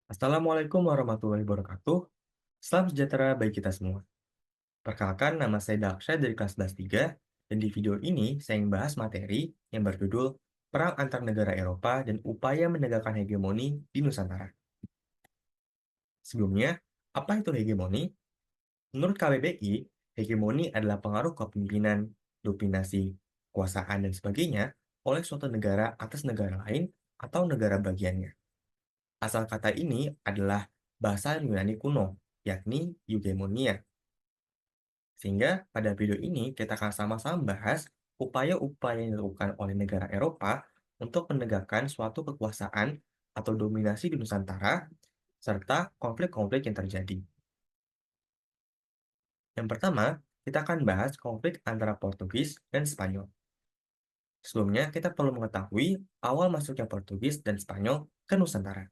Assalamualaikum warahmatullahi wabarakatuh. Salam sejahtera bagi kita semua. Perkenalkan, nama saya Daksha dari kelas 11 3, dan di video ini saya ingin bahas materi yang berjudul Perang Antar Negara Eropa dan Upaya Menegakkan Hegemoni di Nusantara. Sebelumnya, apa itu hegemoni? Menurut KBBI, hegemoni adalah pengaruh kepemimpinan, dominasi, kekuasaan, dan sebagainya oleh suatu negara atas negara lain atau negara bagiannya. Asal kata ini adalah bahasa Yunani kuno, yakni eugemonia. Sehingga pada video ini kita akan sama-sama bahas upaya-upaya yang dilakukan oleh negara Eropa untuk menegakkan suatu kekuasaan atau dominasi di Nusantara, serta konflik-konflik yang terjadi. Yang pertama, kita akan bahas konflik antara Portugis dan Spanyol. Sebelumnya, kita perlu mengetahui awal masuknya Portugis dan Spanyol ke Nusantara.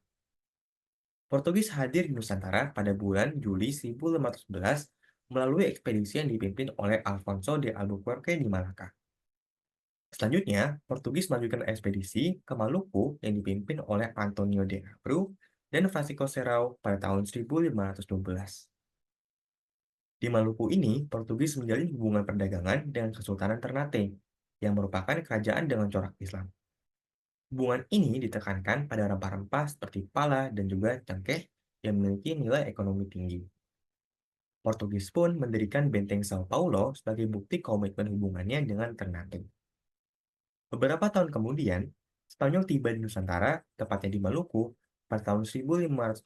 Portugis hadir di Nusantara pada bulan Juli 1511 melalui ekspedisi yang dipimpin oleh Alfonso de Albuquerque di Malacca. Selanjutnya, Portugis melanjutkan ekspedisi ke Maluku yang dipimpin oleh Antonio de Abreu dan Francisco Serrao pada tahun 1512. Di Maluku ini, Portugis menjalin hubungan perdagangan dengan Kesultanan Ternate, yang merupakan kerajaan dengan corak Islam. Hubungan ini ditekankan pada rempah-rempah seperti pala dan juga cengkeh yang memiliki nilai ekonomi tinggi. Portugis pun mendirikan benteng Sao Paulo sebagai bukti komitmen hubungannya dengan Ternate. Beberapa tahun kemudian, Spanyol tiba di Nusantara, tepatnya di Maluku, pada tahun 1521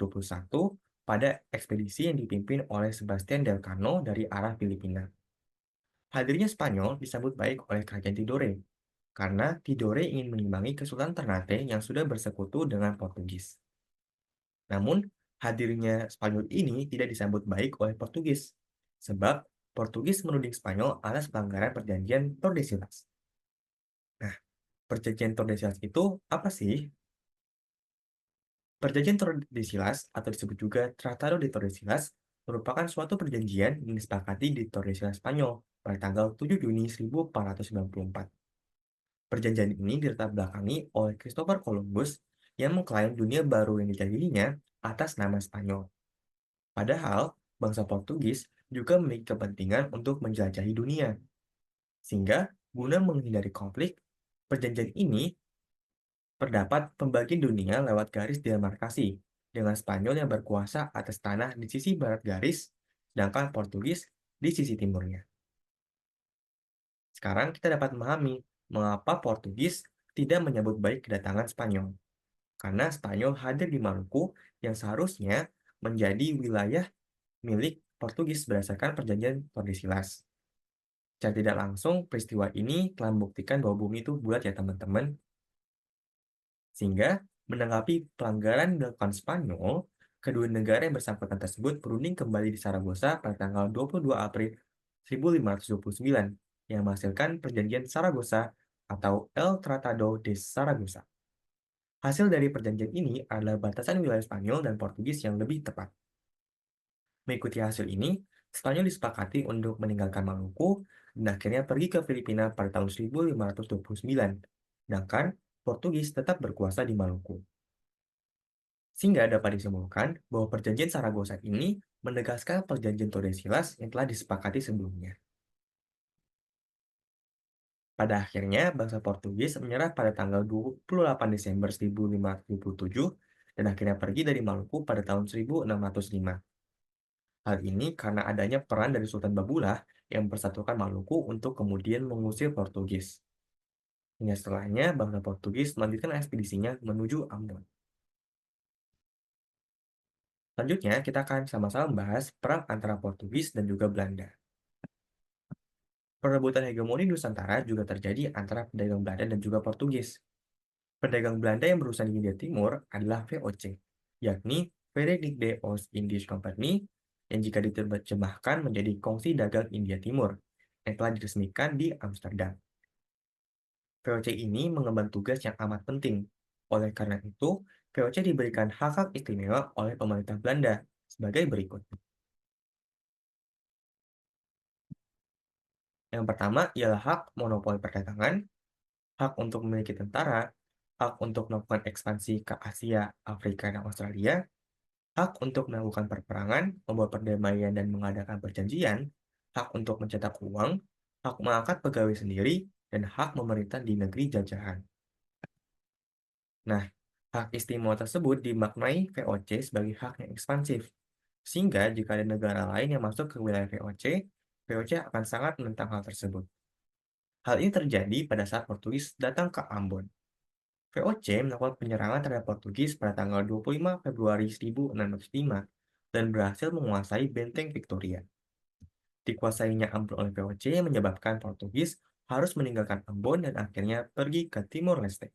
pada ekspedisi yang dipimpin oleh Sebastian del Cano dari arah Filipina. Hadirnya Spanyol disambut baik oleh Kerajaan Tidore, karena Tidore ingin menimbangi Kesultanan Ternate yang sudah bersekutu dengan Portugis. Namun, hadirnya Spanyol ini tidak disambut baik oleh Portugis, sebab Portugis menuding Spanyol atas pelanggaran perjanjian Tordesillas. Nah, perjanjian Tordesillas itu apa sih? Perjanjian Tordesillas, atau disebut juga Tratado de Tordesillas, merupakan suatu perjanjian yang disepakati di Tordesillas Spanyol pada tanggal 7 Juni 1494. Perjanjian ini dilatar oleh Christopher Columbus yang mengklaim dunia baru yang dijelajahinya atas nama Spanyol. Padahal, bangsa Portugis juga memiliki kepentingan untuk menjelajahi dunia. Sehingga, guna menghindari konflik, perjanjian ini terdapat pembagian dunia lewat garis demarkasi, dengan Spanyol yang berkuasa atas tanah di sisi barat garis, sedangkan Portugis di sisi timurnya. Sekarang kita dapat memahami mengapa Portugis tidak menyambut baik kedatangan Spanyol. Karena Spanyol hadir di Maluku yang seharusnya menjadi wilayah milik Portugis berdasarkan perjanjian Tordesillas. Secara tidak langsung, peristiwa ini telah membuktikan bahwa bumi itu bulat ya teman-teman. Sehingga, menanggapi pelanggaran yang dilakukan Spanyol, kedua negara yang bersangkutan tersebut berunding kembali di Saragossa pada tanggal 22 April 1529, yang menghasilkan perjanjian Saragossa atau El Tratado de Saragossa. Hasil dari perjanjian ini adalah batasan wilayah Spanyol dan Portugis yang lebih tepat. Mengikuti hasil ini, Spanyol disepakati untuk meninggalkan Maluku dan akhirnya pergi ke Filipina pada tahun 1529, sedangkan Portugis tetap berkuasa di Maluku. Sehingga dapat disimpulkan bahwa perjanjian Saragossa ini menegaskan perjanjian Tordesillas yang telah disepakati sebelumnya. Pada akhirnya, bangsa Portugis menyerah pada tanggal 28 Desember 1527 dan akhirnya pergi dari Maluku pada tahun 1605. Hal ini karena adanya peran dari Sultan Babula yang mempersatukan Maluku untuk kemudian mengusir Portugis. Hingga setelahnya, bangsa Portugis melanjutkan ekspedisinya menuju Ambon. Selanjutnya, kita akan sama-sama membahas perang antara Portugis dan juga Belanda. Perebutan hegemoni Nusantara juga terjadi antara pedagang Belanda dan juga Portugis. Pedagang Belanda yang berusaha di India Timur adalah VOC, yakni Verenigde de Oost-Indisch Compagnie, yang jika diterjemahkan menjadi Kongsi Dagang India Timur, yang telah diresmikan di Amsterdam. VOC ini mengemban tugas yang amat penting. Oleh karena itu, VOC diberikan hak-hak istimewa oleh pemerintah Belanda sebagai berikut. Yang pertama ialah hak monopoli perdagangan, hak untuk memiliki tentara, hak untuk melakukan ekspansi ke Asia, Afrika, dan Australia, hak untuk melakukan perperangan, membuat perdamaian dan mengadakan perjanjian, hak untuk mencetak uang, hak mengangkat pegawai sendiri, dan hak memerintah di negeri jajahan. Nah, hak istimewa tersebut dimaknai VOC sebagai hak yang ekspansif, sehingga jika ada negara lain yang masuk ke wilayah VOC, VOC akan sangat menentang hal tersebut. Hal ini terjadi pada saat Portugis datang ke Ambon. VOC melakukan penyerangan terhadap Portugis pada tanggal 25 Februari 1605 dan berhasil menguasai benteng Victoria. Dikuasainya Ambon oleh VOC menyebabkan Portugis harus meninggalkan Ambon dan akhirnya pergi ke Timor Leste.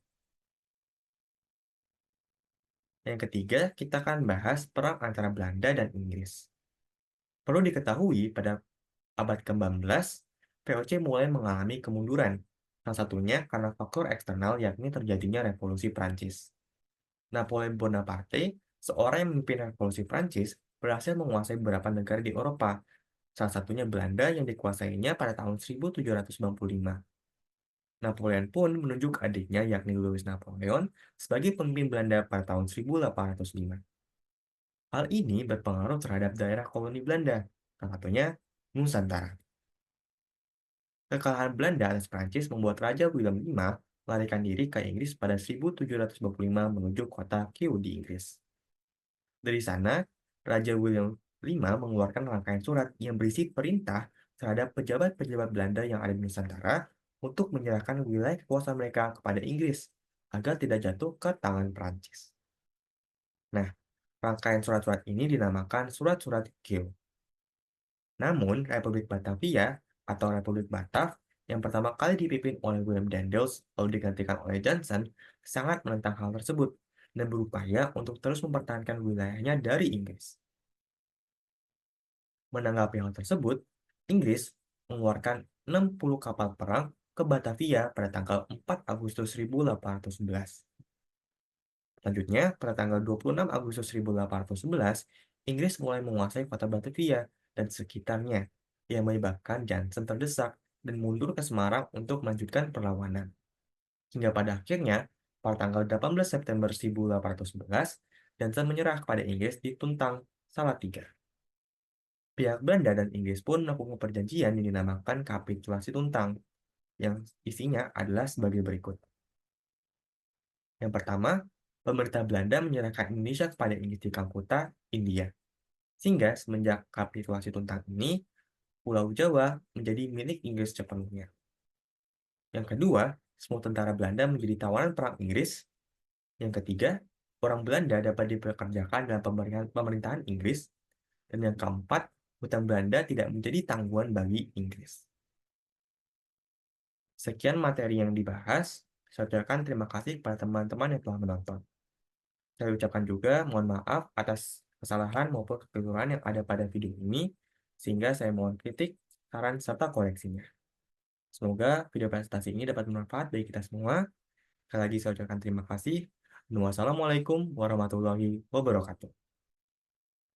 Yang ketiga, kita akan bahas perang antara Belanda dan Inggris. Perlu diketahui, pada abad ke-19, VOC mulai mengalami kemunduran, salah satunya karena faktor eksternal yakni terjadinya revolusi Prancis. Napoleon Bonaparte, seorang yang memimpin revolusi Prancis, berhasil menguasai beberapa negara di Eropa, salah satunya Belanda yang dikuasainya pada tahun 1795. Napoleon pun menunjuk adiknya yakni Louis Napoleon sebagai pemimpin Belanda pada tahun 1805. Hal ini berpengaruh terhadap daerah koloni Belanda, salah satunya Nusantara. Kekalahan Belanda atas Prancis membuat Raja Willem V melarikan diri ke Inggris pada 1725 menuju kota Kew di Inggris. Dari sana, Raja Willem V mengeluarkan rangkaian surat yang berisi perintah terhadap pejabat-pejabat Belanda yang ada di Nusantara untuk menyerahkan wilayah kekuasaan mereka kepada Inggris agar tidak jatuh ke tangan Prancis. Nah, rangkaian surat-surat ini dinamakan Surat-surat Kew. Namun, Republik Batavia atau Republik Batav yang pertama kali dipimpin oleh William Daendels lalu digantikan oleh Johnson sangat menentang hal tersebut dan berupaya untuk terus mempertahankan wilayahnya dari Inggris. Menanggapi hal tersebut, Inggris mengeluarkan 60 kapal perang ke Batavia pada tanggal 4 Agustus 1811. Selanjutnya, pada tanggal 26 Agustus 1811, Inggris mulai menguasai kota Batavia dan sekitarnya, yang menyebabkan Johnson terdesak dan mundur ke Semarang untuk melanjutkan perlawanan. Hingga pada akhirnya, pada tanggal 18 September 1811, Johnson menyerah kepada Inggris di Tuntang, Salatiga. Pihak Belanda dan Inggris pun melakukan perjanjian yang dinamakan Kapitulasi Tuntang, yang isinya adalah sebagai berikut. Yang pertama, pemerintah Belanda menyerahkan Indonesia kepada Inggris di Kalkuta, India. Sehingga semenjak kapitulasi Tuntang ini, Pulau Jawa menjadi milik Inggris sepenuhnya. Yang kedua, semua tentara Belanda menjadi tawanan perang Inggris. Yang ketiga, orang Belanda dapat dipekerjakan dalam pemerintahan Inggris. Dan yang keempat, hutang Belanda tidak menjadi tanggungan bagi Inggris. Sekian materi yang dibahas. Saya ucapkan terima kasih kepada teman-teman yang telah menonton. Saya ucapkan juga mohon maaf atas kesalahan maupun kekeliruan yang ada pada video ini, sehingga saya mohon kritik, saran, serta koreksinya. Semoga video presentasi ini dapat bermanfaat bagi kita semua. Sekali lagi saya ucapkan terima kasih. Dan wassalamualaikum warahmatullahi wabarakatuh.